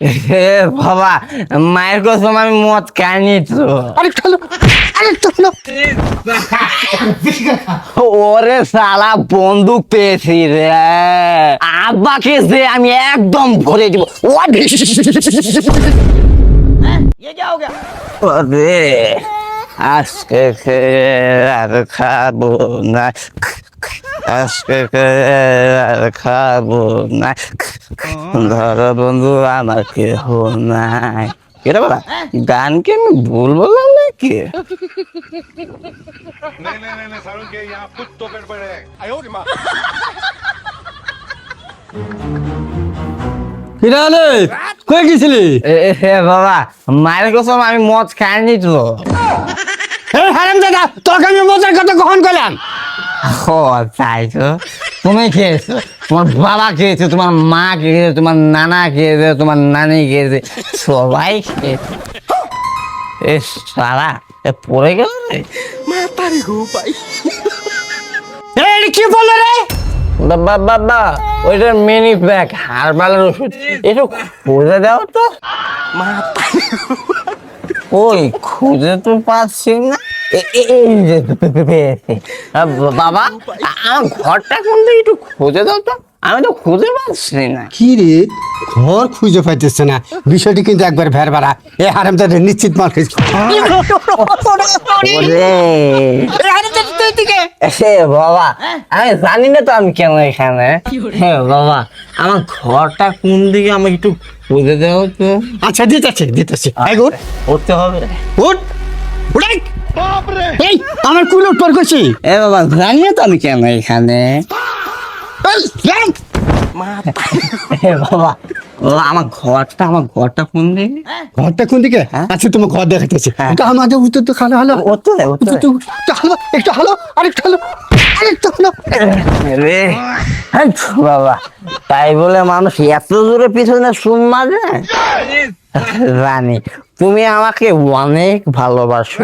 এ বাবা, মায়ের কসম আমি মদ খাইনি তো। আরেকটু হলো, আরেকটু হলো। ওরে শালা বন্দুক পেয়েছি রে, আব্বাকে যে আমি একদম ভরে দিব। ওরে আজকে আর খাবো না, আজকে আর খাবো না, ধরো বন্ধু আমার কেহ নাই। এটা বলা গান কি আমি ভুল বললাম নাকি? नहीं नहीं नहीं नहीं सारुण के यहाँ कुछ तो गड़बड़ है। কিরালে কই গেছিলি? হে বাবা, মায়ের কসম আমি মদ খাইনি তো। এই হারামজাদা, তোকে আমি মজার কথা কখন কইলাম? ও তাই তো, তুমি খেয়েছো, তোমার বাবা খেয়েছে, তোমার মা খেয়েছে, তোমার নানা খেয়েছে, তোমার নানি খেয়েছে, সবাই খেয়েছে। এ সারা পড়ে গেল রে। এই এটা কি বললো রে? বাবা ওইটা মিনি প্যাক হারবালের ওষুধ, একটু খুঁজে দাও তো। ওই খুঁজে তো পাচ্ছি না। এই যে পেয়েছি। বাবা আমার ঘরটা কোনটা একটু খুঁজে দাও তো, আমি তো খুঁজে পাচ্ছি না। কি রে, ঘর খুঁজে পাইতেছে না? বিষয়টি কিন্তু একবার ভেরবারা। এ হারামজাদা নিশ্চিত মার খাইছে। ওরে এ বাবা, আমি জানি না তো আমি কেন এখানে। হ্যাঁ বাবা, আমার ঘরটা কোন দিকে আমাকে একটু খুঁজে দাও তো। আচ্ছা দিতেছে দিতেছে। এই উঠ, উঠতে হবে। উঠ, উঠাই। এই আমার কুল উঠবার কইছি। এ বাবা, জানি না তো আমি কেন এখানে। এই রাম, এ বাবা, আমার ঘরটা কোন দিকে? ঘরটা কোন দিকে? হ্যাঁ? আচ্ছা তোমার ঘর দেখাইতেছি। হ্যাঁ। এটা আমাদের উত্তর তো খালো হলো। উঠতে দে, উঠতে দে। একটু হলো, একটু হলো, আরেকটু হলো, আরেকটু হলো। রে হ্যাঁ বাবা, তাই বলে মানুষ এত দূরে পিছনে সুম মারে? রানী, তুমি আমাকে অনেক ভালোবাসো,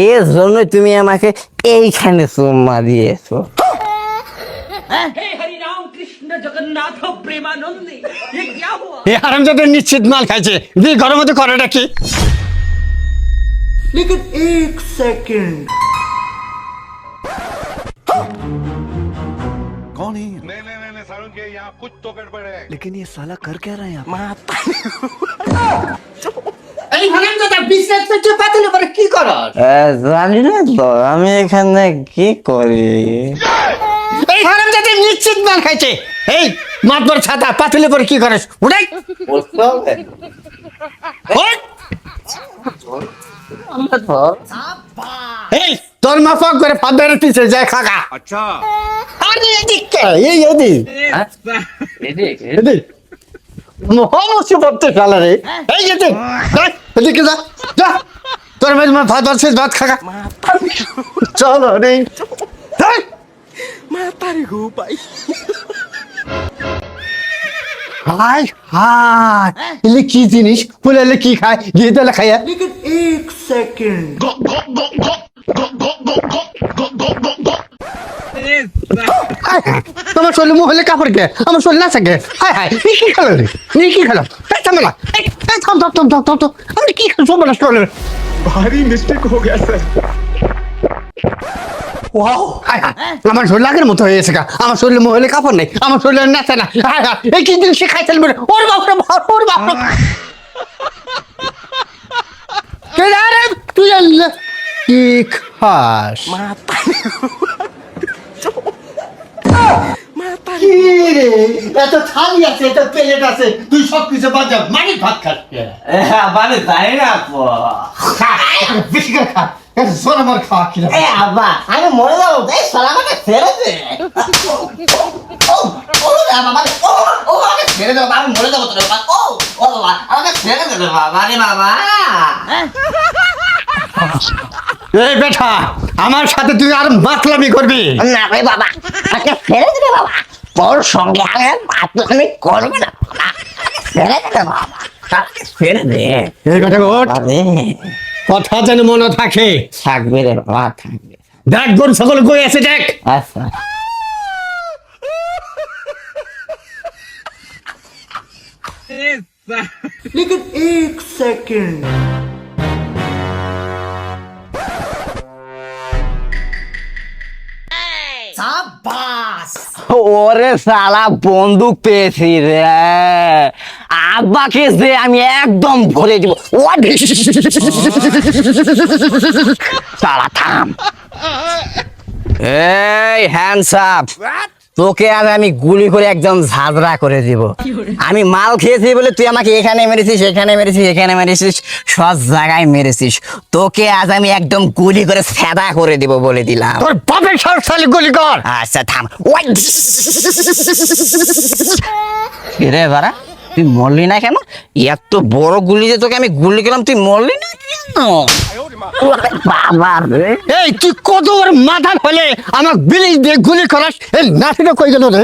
এর জন্য তুমি আমাকে এইখানে চুম্মা দিয়েছো। हे हरि राम कृष्ण जगन्नाथ प्रेमानंद ये क्या हुआ? এই হারামজাদা নিশ্চিত মাল খাইছে। দি ঘরের মধ্যে করেটা কি? लेकिन एक सेकंड कौन है ये? नहीं नहीं नहीं नहीं सारुण के यहाँ कुछ तो गड़बड़ है। लेकिन ये साला कर क्या रहा है यहाँ पे? এই হারামজাদা বিছনায় পেটে পাতলে পরে কি করস? জানি না তো আমি এখানে কি করি। এই হারামজাদা নিশ্চিত মাল খাইছে। এই মাতবর ছাতা পাতলে পরে কি করস? উঠাই, বুঝতে হবে। উঠ। আমরা ধর। এই তোর মা ফক করে ফাদারে পিছে যায় খাগা। अच्छा আরে এদিকে, এই এদিক, এদিক। মহামসি পড়তে শালা রে। এই এদিক, দেখ, এদিকে যা, যা। তোর মা ফাদার সে ভাত খাগা। চলো রে। দেখ। হাই হাই, এলে কি জিনিস? বলে এলে কি খায়? দিয়ে দিলে খাইয়া। लेकिन एक सेकंड হায় হায়, তোমার শরীরে মহলে কাপড় গে, আমার শরীর না থাকে। হায় হায়, এই কি খেলো রে? এই কি খেলো? এই থামলা, এই থাম থাম থাম থাম থাম থাম। আমি কি খেলো? সব নষ্ট হলো। भारी मिस्टेक हो गया सर। ওয়াও, হায় হায়, আমার শরীর লাগের মতো হয়ে গেছে গা। আমার শরীরে মহলে কাপড় নেই, আমার শরীরে নাচে না। হায় হায়, এই কি জিনিস খাইছিল বলে? ওর বাপ রে বাপ, ওর বাপ রে। কে রে তুই? আল্লাহ কি খাস? কি রে, এত থালি আছে, এত প্লেট আছে, তুই সব কিছু বাদ যা, মানে ভাত খাস কে? মানে জানি না আপু। খা, বেশি করে খা, এত সোনা মার খাওয়া কিনা। এ আব্বা, আমি মরে যাবো, এই শালা আমাকে ছেড়ে দে। আমাকে ছেড়ে দে বাবা, আমি মরে যাবো তোর বাবা। ও বাবা, আমাকে ছেড়ে দে রে বাবা, রে বাবা। এই বেটা, আমার সাথে তুই আর মাতলামি করবি? না রে বাবা, আমাকে ছেড়ে দে রে বাবা, তোর সঙ্গে আমি করবো না বাবা, আমাকে ছেড়ে দে রে বাবা, আমাকে ছেড়ে দে। এই বেটা ওঠ, আরে, কথা যেন মনে থাকে। থাকবে রে বাবা, থাকবে। দেখ গরু ছাগল কই আছে দেখ। আচ্ছা लेकिन एक सेकंड ওরে শালা বন্দুক পেয়েছি রে, আব্বাকে যে আমি একদম ভরে দিব। শালা থাম। এই হ্যান্ডস আপ, তোকে আজ আমি গুলি করে একদম ঝাঁঝরা করে দিব। আমি মাল খেয়েছি বলে তুই আমাকে এখানে মেরেছিস, এখানে মেরেছিস, এখানে মেরেছিস, সব জায়গায় মেরেছিস। তোকে আজ আমি একদম গুলি করে সেদা করে দিব বলে দিলাম। তোর বাপের সালে গুলি কর। আচ্ছা থাম। রে বাড়া, তুই মরলি না কেন? এত বড় গুলি যে তোকে আমি গুলি করলাম, তুই মরলি না কেন? বাবা রে, এই তুই কত বড় মাথা হলে আমার বিলি দিয়ে গুলি করাস? এই নাতিটা কই গেল রে?